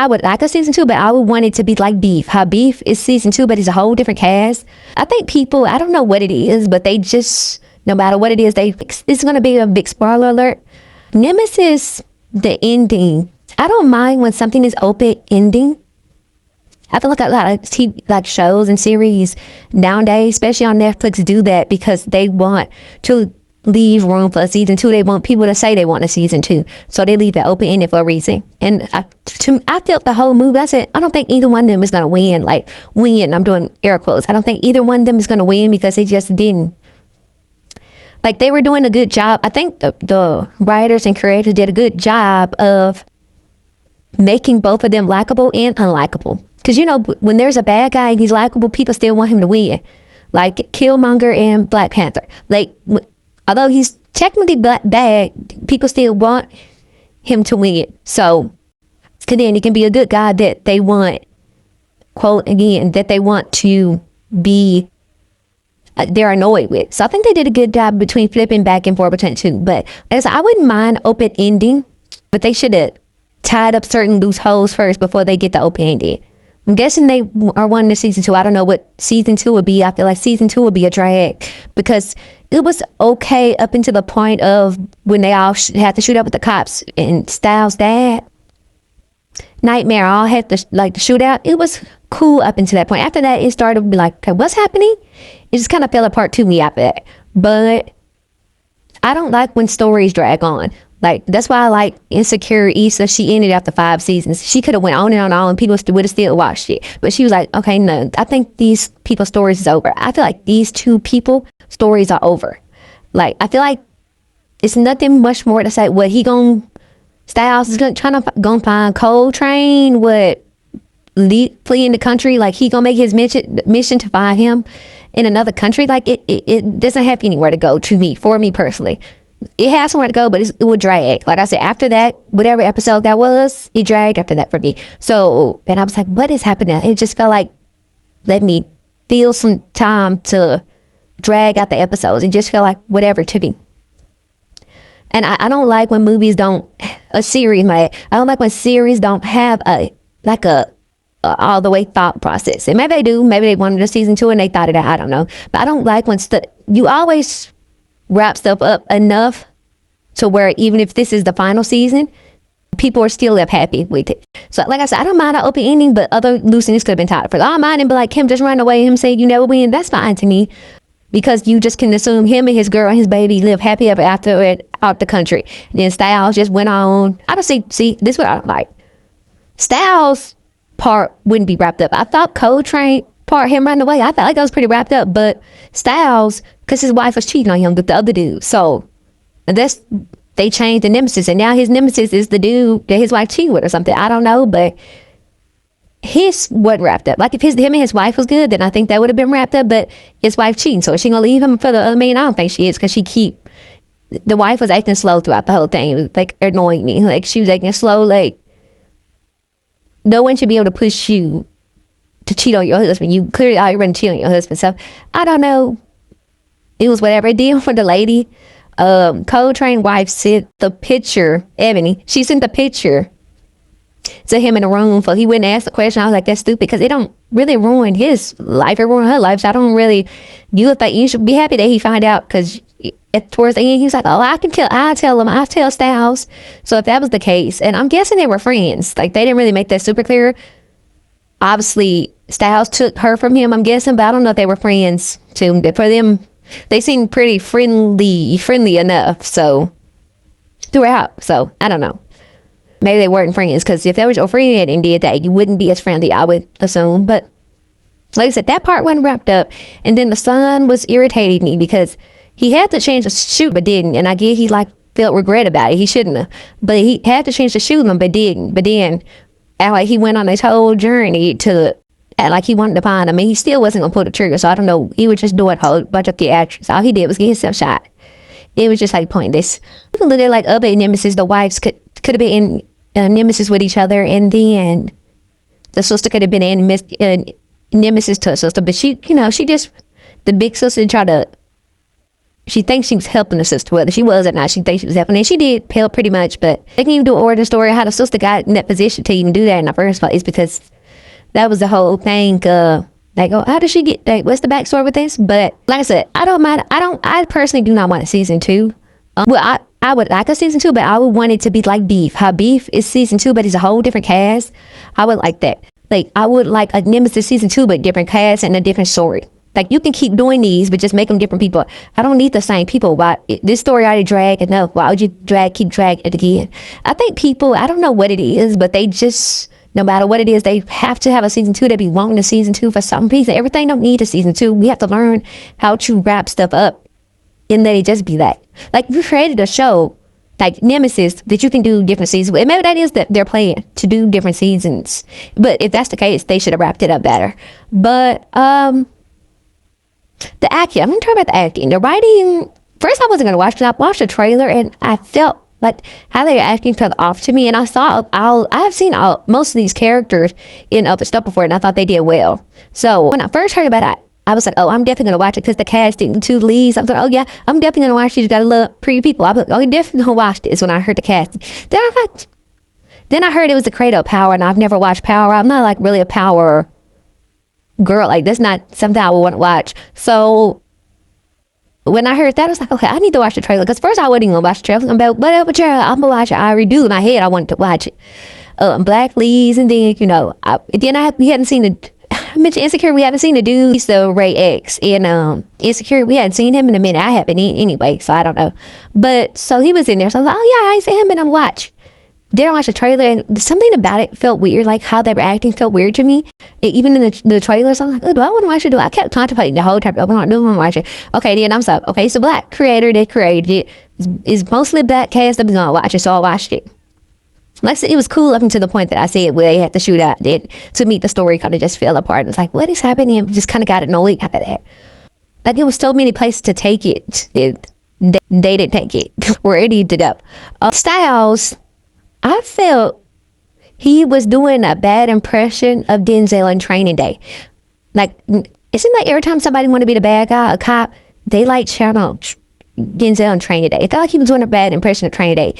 I would like a season 2, but I would want it to be like Beef. How Beef is season 2, but it's a whole different cast. I think people, I don't know what it is, but they just, no matter what it is, it's going to be a big spoiler alert. Nemesis, the ending, I don't mind when something is open ending. I feel like a lot of TV, like shows and series nowadays, especially on Netflix, do that because they want to leave room for a season 2. They want people to say they want a season 2, so they leave it open ended for a reason. And I felt the whole movie. I said, I don't think either one of them is gonna win. Like win, I'm doing air quotes. I don't think either one of them is gonna win because they just didn't. Like they were doing a good job. I think the writers and creators did a good job of making both of them likable and unlikable. Because, you know, when there's a bad guy and he's likable, people still want him to win. Like Killmonger and Black Panther. Like, although he's technically bad, people still want him to win. So, because then he can be a good guy that they want, quote again, that they want to be, they're annoyed with. So I think they did a good job between flipping back and forth between two. But as I wouldn't mind open ending, but they should have tied up certain loose holes first before they get the open ending. I'm guessing they are wanting the season 2. I don't know what season 2 would be. I feel like season 2 would be a drag because it was okay up until the point of when they all had to shoot up with the cops and Styles' dad, Nightmare, all had the shootout. It was cool up until that point. After that, it started to be like, okay, what's happening? It just kind of fell apart to me after that. But I don't like when stories drag on. Like, that's why I like Insecure Issa. She ended after 5 seasons. She could have went on and people would have still watched it. But she was like, okay, no, I think these people's stories is over. I feel like these two people stories are over. Like, I feel like it's nothing much more to say. What Styles is trying to find Coltrane, fleeing the country. Like, he gonna make his mission to find him in another country. Like, it doesn't have anywhere to go for me personally. It has somewhere to go, but it would drag. Like I said, after that, whatever episode that was, it dragged after that for me. So, and I was like, what is happening? It just felt like, let me feel some time to drag out the episodes. It just felt like whatever to me. And I don't like when movies I don't like when series don't have a all the way thought process. And maybe they do. Maybe they wanted a season 2 and they thought it out. I don't know. But I don't like when you always wrap stuff up enough to where even if this is the final season, people are still left happy with it. So like I said, I don't mind an open ending, but other loose ends could have been tied for. I don't mind him, but like him just running away, him saying you never win, that's fine to me. Because you just can assume him and his girl and his baby live happy ever after out the country. And then Styles just went on. I don't see this is what I don't like. Styles part wouldn't be wrapped up. I thought Coltrane part, him running away, I felt like that was pretty wrapped up. But Styles, because his wife was cheating on him with the other dude, so they changed the nemesis, and now his nemesis is the dude that his wife cheated with or something. I don't know, but his wasn't wrapped up. Like if him and his wife was good, then I think that would have been wrapped up. But his wife cheating, so is she gonna leave him for the other man? I don't think she is, because the wife was acting slow throughout the whole thing. It was like annoying me. Like she was acting slow. Like no one should be able to push you to cheat on your husband. You clearly already cheat on your husband. So I don't know. It was whatever it did for the lady. Coltrane wife sent the picture, Ebony. She sent the picture to him in the room, so he wouldn't ask the question. I was like, that's stupid, because it don't really ruin his life. It ruined her life. So I don't really. You should be happy that he found out, because towards the end he was like, oh, I tell him, I'll tell Styles. So if that was the case, and I'm guessing they were friends. Like they didn't really make that super clear. Obviously, Styles took her from him, I'm guessing, but I don't know if they were friends too. For them, they seemed pretty friendly enough. So throughout, so I don't know. Maybe they weren't friends, because if that was your friend and did that, you wouldn't be as friendly, I would assume. But like I said, that part wasn't wrapped up. And then the son was irritating me because he had to change the shoot, but didn't. And I get he felt regret about it. He shouldn't have. But he had to change the shooting, but didn't. But then like he went on this whole journey to act like he wanted to find him, and he still wasn't gonna pull the trigger. So I don't know. He was just doing a whole bunch of theatrics. All he did was get himself shot. It was just like pointless. You can look at like other nemesis. The wives could have been in nemesis with each other, and then the sister could have been in nemesis to her sister. But she just the big sister tried to she thinks she was helping the sister. Whether she was or not, she thinks she was helping. And she did help pretty much, but they can even do an origin story how the sister got in that position to even do that in the first place, because that was the whole thing. Like, oh, how did she get, like, what's the backstory with this? But like I said, I personally do not want a season 2. Well, I would like a season 2, but I would want it to be like Beef. How Beef is season 2, but it's a whole different cast. I would like that. Like, I would like a Nemesis season 2, but different cast and a different story. Like, you can keep doing these, but just make them different people. I don't need the same people. Why this story already dragged enough? Why would you keep dragging it again? I think people, I don't know what it is, but they just, no matter what it is, they have to have a season 2. They be wanting a season 2 for some reason. Everything don't need a season 2. We have to learn how to wrap stuff up and let it just be that. Like, we created a show like Nemesis that you can do different seasons with. Maybe that is that they're playing to do different seasons. But if that's the case, they should have wrapped it up better. But the acting, I'm going to talk about the acting. The writing, first I wasn't going to watch it. I watched the trailer and I felt like how they were acting felt off to me. And I have seen most of these characters in other stuff before, and I thought they did well. So when I first heard about it, I was like, oh, I'm definitely going to watch it because the casting, 2 leads. I was like, oh, yeah, I'm definitely going to watch it. You got to love pretty people. I was like, oh, you definitely going to watch this when I heard the casting. Then I heard it was the creator of Power, and I've never watched Power. I'm not like really a Power girl. Like, that's not something I would want to watch. So when I heard that, I was like, okay, I need to watch the trailer. Because first I wasn't going to watch the trailer. I'm about, whatever trailer, I'm going to watch it. I already do in my head. I wanted to watch it. Black leads, and then, we hadn't seen the, I mentioned Insecure, we haven't seen the dude. He's the Ray X. And Insecure, we hadn't seen him in a minute. I haven't anyway, so I don't know. But, so he was in there. So I was like, oh yeah, I ain't seen him, and I'm watch. Then I watched the trailer, and something about it felt weird. Like, how they were acting felt weird to me. Even in the trailers, I'm like, oh, do I want to watch it? I kept contemplating the whole time. I don't want to watch it. Okay, then I'm like, okay, so black creator, they created it. It's mostly black cast. I'm going to watch it, so I watched it. Like I said, it was cool up until the point that I said where they had to shoot out. Then to me, the story kind of just fell apart. It's like, what is happening? And just kind of got annoyed after that. Like, there was so many places to take it. They didn't take it where it needed to go. Styles, I felt he was doing a bad impression of Denzel in Training Day. Like, it seemed like every time somebody wanted to be the bad guy, a cop, they like shout out Denzel in Training Day. It felt like he was doing a bad impression of Training Day.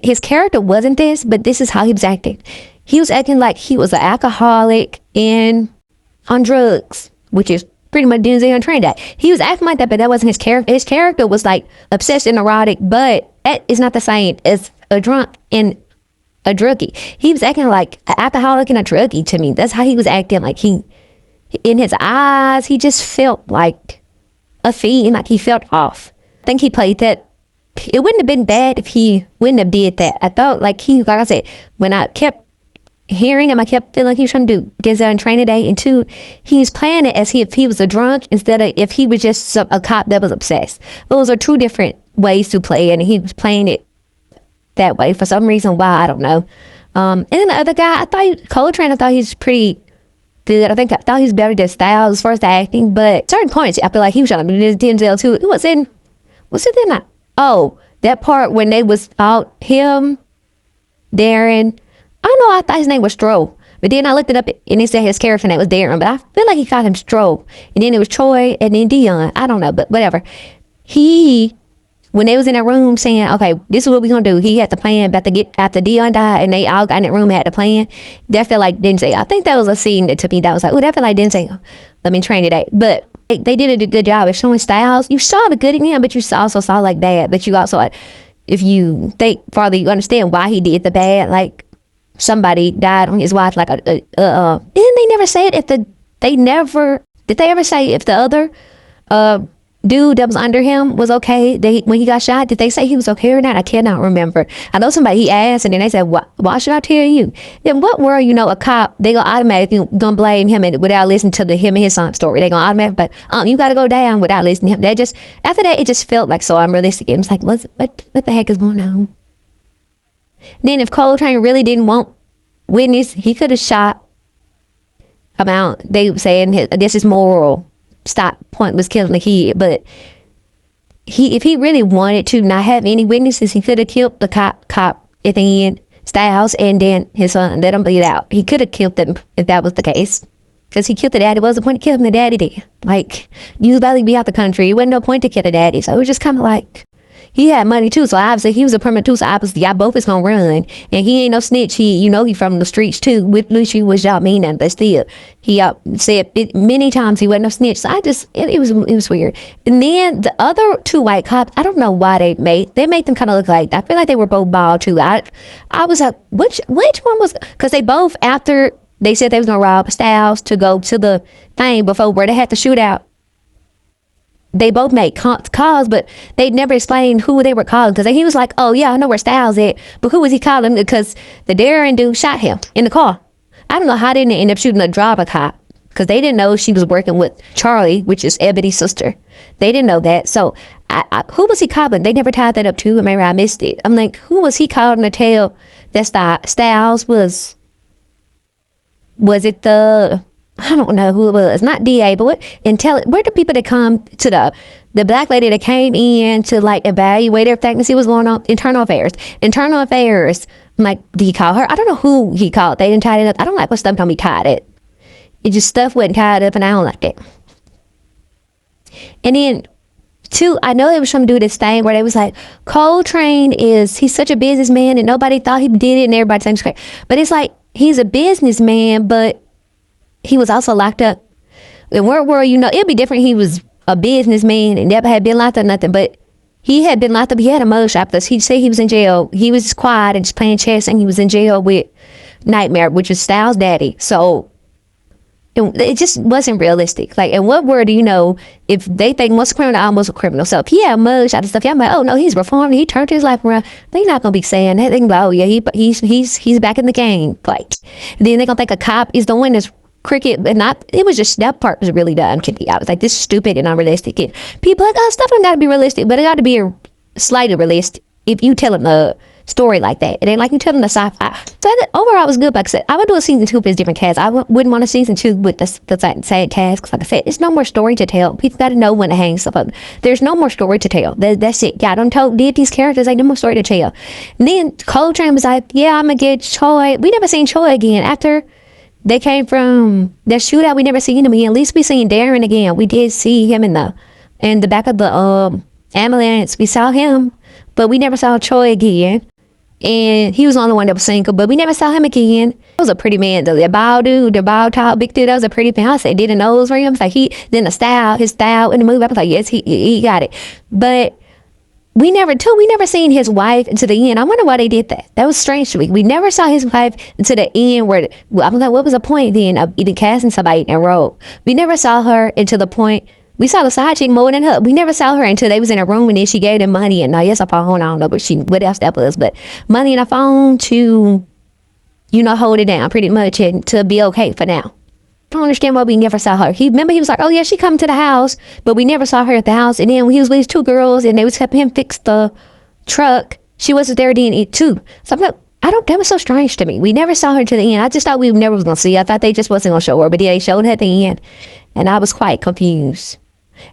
His character wasn't this, but this is how he was acting. He was acting like he was an alcoholic and on drugs, which is pretty much Denzel in Training Day. He was acting like that, but that wasn't his character. His character was like obsessed and neurotic, but that is not the same as a drunk and a druggie. He was acting like an alcoholic and a druggie to me. That's how he was acting. Like, he, in his eyes, he just felt like a fiend, like he felt off. I think he played that. It wouldn't have been bad if he wouldn't have did that. I thought, like I said, when I kept hearing him, I kept feeling like he was trying to do Denzel in Training Day. And 2, he's playing it as if he was a drunk instead of if he was just a cop that was obsessed. Those are 2 different ways to play it, and he was playing it that way for some reason. Why, I don't know. And then the other guy, Coltrane, I thought he's pretty good. I thought he's better than Styles as far as the acting, but certain points I feel like he was trying to do Denzel too. Was it then? Oh, that part when they was out, him, Darren. I thought his name was Stroh, but then I looked it up and it said his character name was Darren, but I feel like he called him Stroh. And then it was Troy and then Dion. I don't know, but whatever. When they was in that room saying, okay, this is what we're going to do. He had the plan about to get after Dion died, and they all got in that room and had the plan. That felt like Denzel. I think that was a scene that to me that was like, oh, that felt like Denzel. Let me train today. But they did a good job of showing Styles. You saw the good in him, but you also saw like bad. But you also, like, if you think farther, you understand why he did the bad. Like, somebody died on his watch. Like, didn't they never say it? Did they ever say if the other dude that was under him was okay when he got shot? Did they say he was okay or not? I cannot remember. I know somebody he asked, and then they said, why should I tell you? Then what world, a cop, they gonna automatically gonna blame him and without listening to him and his son's story. They gonna automatically, but you gotta go down without listening to him. That just, after that, it just felt like so unrealistic. It was like, what the heck is going on? Then if Coltrane really didn't want witness, he could have shot him out. They were saying, I guess his moral stop point was killing the kid, but if he really wanted to not have any witnesses, he could have killed the cop at the end, Styles, and then his son, let him bleed out. He could have killed them if that was the case. because he killed the daddy. What was the point of killing the daddy then? Like, you was about to be out the country. It wasn't no point to kill the daddy. So it was just kind of like, he had money too, so obviously he was a permanent too, so obviously y'all both is gonna run. And he ain't no snitch. He from the streets too. With Lucy was y'all meaning, but still, he said it many times he wasn't no snitch. So it was weird. And then the other two white cops, I don't know why they made them kind of look like, I feel like they were both bald too. I was like, which one was, because they both, after they said they was gonna rob Styles to go to the thing before where they had the shootout, they both made calls, but they never explained who they were calling. Because he was like, oh, yeah, I know where Styles at. But who was he calling? Because the Darren dude shot him in the car. I don't know how they didn't end up shooting a driver cop. Because they didn't know she was working with Charlie, which is Ebony's sister. They didn't know that. So who was he calling? They never tied that up too. Maybe I missed it. I'm like, who was he calling to tell that Styles was it the... I don't know who it was, not DA, but where the people that come to the black lady that came in to like evaluate everything and see what's going on, internal affairs. I'm like, did he call her? I don't know who he called. They didn't tie it up. I don't like when stuff don't be tied up. It just stuff wasn't tied up, and I don't like that. And then two, I know they was trying to do this thing where they was like, Coltrane he's such a businessman and nobody thought he did it and everybody thinks crazy. But it's like, he's a businessman, but he was also locked up. In World War, it'd be different. He was a businessman and never had been locked up, nothing. But he had been locked up. He had a mug shop. He said he was in jail. He was just quiet and just playing chess, and he was in jail with Nightmare, which is Styles' daddy. So it just wasn't realistic. Like, in what world do you know if they think what's a criminal, almost a criminal? So if he had a mug shop and stuff, y'all like, oh no, he's reformed. He turned his life around. They're not gonna be saying that. They can be like, oh yeah, he's back in the game. Like, then they're gonna think a cop is doing this cricket, and it was just, that part was really dumb to me. I was like, this is stupid and unrealistic. And people like, oh, stuff don't gotta be realistic, but it gotta be slightly realistic if you tell them a story like that. It ain't like you tell them the sci-fi. So overall, it was good. Like I said, I would do a season 2 if it's different cast. I wouldn't want a season 2 with the same cast, because like I said, it's no more story to tell. People gotta know when to hang stuff up. There's no more story to tell. That's it. Y'all did these characters, ain't no more story to tell. And then Coltrane was like, yeah, I'm gonna get Choi. We never seen Choi again after they came from that shootout. We never seen him again. At least we seen Darren again. We did see him in the back of the ambulance. We saw him, but we never saw Choi again. And he was the only one that was single, but we never saw him again. He was a pretty man though. The bald dude, the bald tall big dude, that was a pretty man. I said, did a nose ring? I was like, his style in the movie. I was like, yes, he got it. But we never seen his wife until the end. I wonder why they did that. That was strange to me. We never saw his wife until the end, where I'm like, what was the point then of either casting somebody in a role? We never saw her until the point we saw the side chick more than her. We never saw her until they was in a room, and then she gave them money, and yes, a phone. I don't know, but what else that was, but money and a phone to, hold it down pretty much, and to be okay for now. I don't understand why we never saw her. He was like, oh yeah, she come to the house, but we never saw her at the house. And then when he was with these 2 girls and they was helping him fix the truck, she wasn't there then too. So I'm like, that was so strange to me. We never saw her to the end. I just thought we never was gonna see her. I thought they just wasn't gonna show her, but yeah, they showed her at the end, and I was quite confused.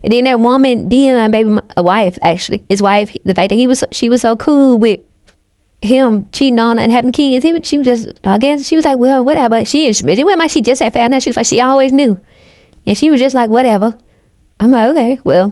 And then that woman, Dion, wife, actually, his wife, the fact that she was so cool with him cheating on her and having kids, she was just, I guess she was like, well, whatever. It wasn't like she just had found out. She was like, she always knew, and she was just like, whatever. I'm like, okay, well,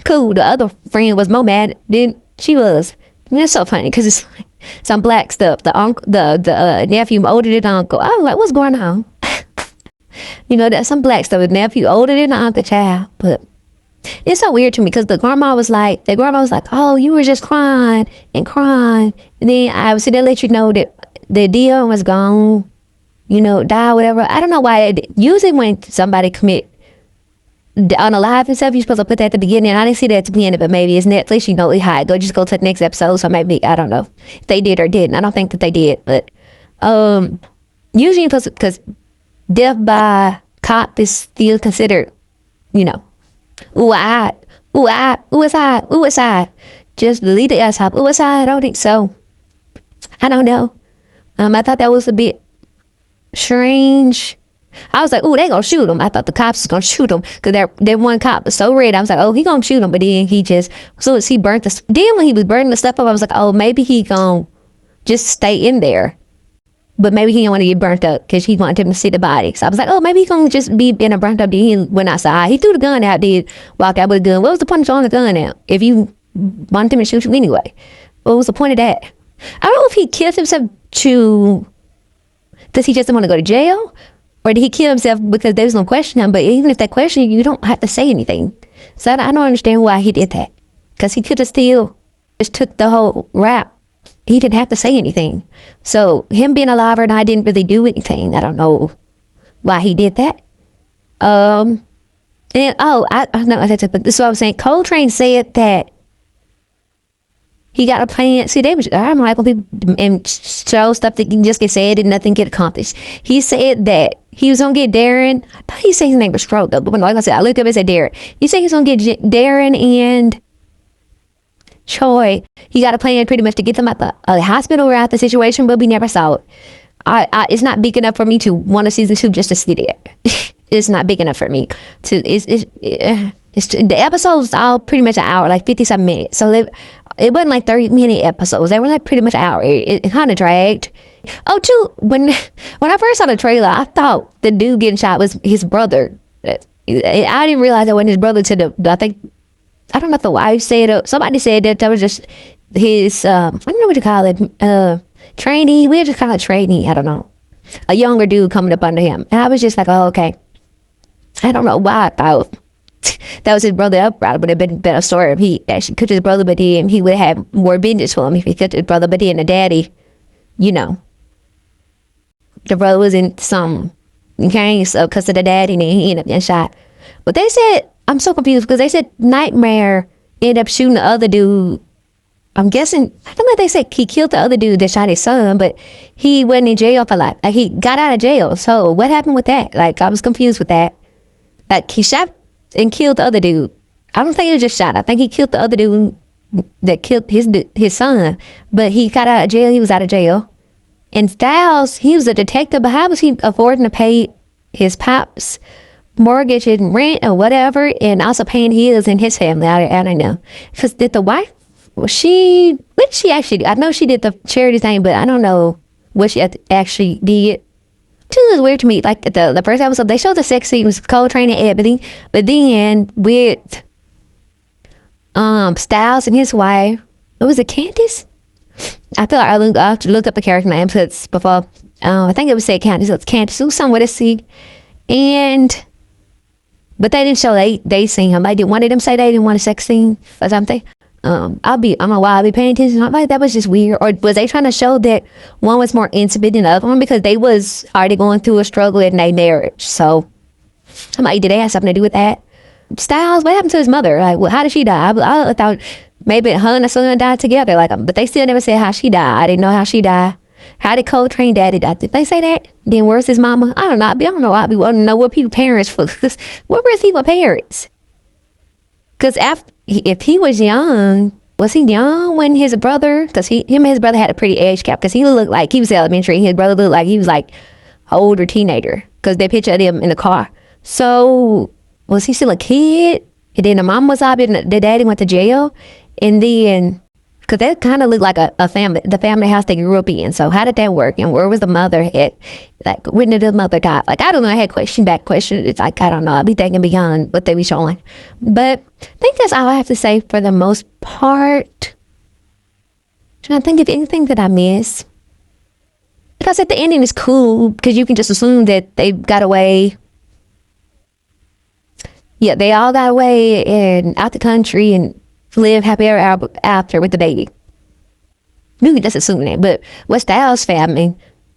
cool. The other friend was more mad than she was. And it's so funny because it's like some black stuff. The uncle, the nephew older than the uncle. I was like, what's going on? That's some black stuff. The nephew older than the uncle, child, but. It's so weird to me because the grandma was like, oh, you were just crying and crying. And then I was sitting there let you know that the deal was gone, die, whatever. I don't know why. Usually when somebody commit unalive and stuff, you're supposed to put that at the beginning. I didn't see that at the beginning, but maybe it's Netflix, go just go to the next episode. So maybe, I don't know if they did or didn't. I don't think that they did, but usually because death by cop is still considered, Ooh, it's hot. Just delete the S-hop. Ooh, it's hot. I don't think so. I don't know. I thought that was a bit strange. I was like, ooh, they gonna shoot him. I thought the cops was gonna shoot him because that one cop was so red. I was like, oh, he gonna shoot him. But then as he burnt then when he was burning the stuff up, I was like, oh, maybe he gonna just stay in there. But maybe he didn't want to get burnt up because he wanted him to see the body. So I was like, oh, maybe he's going to just be in a burnt up deed. He went outside. He threw the gun out, did walk out with a gun. What was the point of throwing the gun out if you wanted him to shoot you anyway? What was the point of that? I don't know if he killed himself does he just want to go to jail? Or did he kill himself because there was no question him? But even if that question, you don't have to say anything. So I don't understand why he did that. Because he could have still just took the whole rap. He didn't have to say anything. So him being alive or not didn't really do anything. I don't know why he did that. I know that's what I was saying. Coltrane said that he got a plan. See, I don't like when people and show stuff that can just get said and nothing get accomplished. He said that he was gonna get Darren. I thought he said his name was Stroke though, but like I said, I looked up and said Darren. He said he's gonna get Darren and Troy. He got a plan pretty much to get them out the hospital or out the situation, but we never saw it. It's not big enough for me to want a season 2 just to see it. It's not big enough for me to. The episodes all pretty much an hour, like 50-something minutes. So it wasn't like 30-minute episodes. They were like pretty much an hour. It kind of dragged. Oh, too, when I first saw the trailer, I thought the dude getting shot was his brother. I didn't realize that wasn't his brother I don't know if the wife said it. Somebody said that was just his, I don't know what you call it, trainee. We just call it trainee. I don't know. A younger dude coming up under him. And I was just like, oh, okay. I don't know why I thought that was his brother. Up probably would have been a better story if he actually cooked his brother, but then he would have more business for him if he cooked his brother. But then the daddy, the brother was in some gangs because of the daddy, and he ended up getting shot. But they said, I'm so confused because they said Nightmare ended up shooting the other dude. I'm guessing, I don't know if they said he killed the other dude that shot his son, but he wasn't in jail for life. Like, he got out of jail. So what happened with that? Like, I was confused with that. Like, he shot and killed the other dude. I don't think he was just shot. I think he killed the other dude that killed his son. But he got out of jail. He was out of jail. And Styles, he was a detective, but how was he affording to pay his pop's mortgage and rent or whatever, and also paying his and his family? I don't know. Because did the wife, what did she actually do? I know she did the charity thing, but I don't know what she actually did. It was weird to me. Like the first episode, they showed the sex scene with Coltrane and Ebony, but then with Styles and his wife, what was it, Candace? I feel like I looked up the character names before. I think it was said Candace. It was Candace. It was somewhere to see, but they didn't show they seen him. One of them say they didn't want a sex scene or something. I'll be paying attention. I'm like, that was just weird. Or was they trying to show that one was more intimate than the other one because they was already going through a struggle in their marriage? So I'm like, did they have something to do with that? Styles, what happened to his mother? Like, well, how did she die? I thought maybe her and the son died together. Like, but they still never said how she died. I didn't know how she died. How did Coltrane daddy die? Did they say that? Then where's his mama? I don't know. I don't know. I want to know what people parents for. What were his parents? Because if he was young, was he young when his brother? Because him and his brother had a pretty age gap. Because he looked like he was elementary. His brother looked like he was like an older teenager. Because they pictured him in the car. So was he still a kid? And then the mom was out and the daddy went to jail. And then, because that kind of looked like a family, the family house they grew up in. So how did that work? And where was the mother at? Like, when did the mother die? Like, I don't know. I had question. It's like, I don't know. I'll be thinking beyond what they be showing. But I think that's all I have to say for the most part. Trying to think of anything that I miss. Because at the ending is cool because you can just assume that they got away. Yeah, they all got away and out the country and live happy ever after with the baby. You can just assume that. But with Styles' family,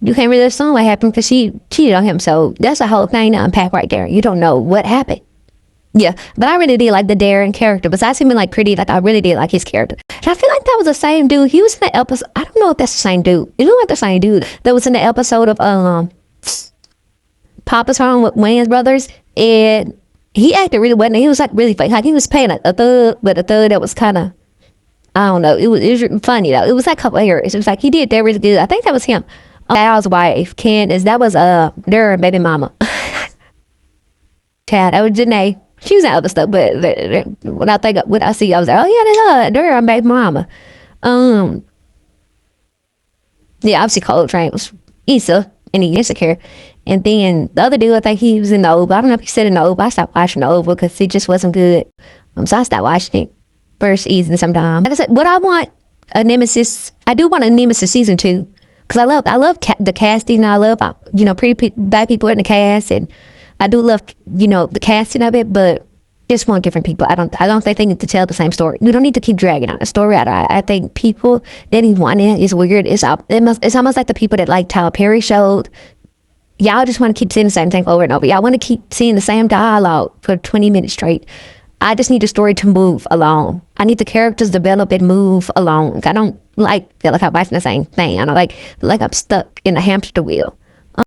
you can't really assume what happened because she cheated on him. So that's a whole thing to unpack right there. You don't know what happened. Yeah, but I really did like the Darren character. Besides him being like pretty, like I really did like his character. And I feel like that was the same dude. He was in the episode. I don't know if that's the same dude. It looked like the same dude that was in the episode of Papa's Home with Wayans Brothers. And he acted really well. He was like really fake. Like he was playing a thug, but a thug that was kind of, I don't know. It was funny though. It was like hilarious. It was like he did that really good. I think that was him. Al's wife, Candace. That was their baby mama. Chad. That was Janae. She was in other stuff, but when I see, I was like, oh yeah, they're baby mama. Yeah, obviously Coltrane was Issa, and he insecure. And then the other dude, I think he was in the Oval. I don't know if he said in the Oval. I stopped watching the Oval because it just wasn't good. So I stopped watching it. First season sometime. Like I said, what I want a Nemesis. I do want a Nemesis season 2 because I love the casting. I love pretty black people in the cast, and I do love the casting of it, but just want different people. I don't think they need to tell the same story. We don't need to keep dragging out a story out. I think people that want it is weird. It's almost like the people that like Tyler Perry showed. Y'all just want to keep seeing the same thing over and over. Y'all want to keep seeing the same dialogue for 20 minutes straight. I just need the story to move along. I need the characters develop and move along. I don't feel like I'm watching the same thing. I don't like I'm stuck in a hamster wheel.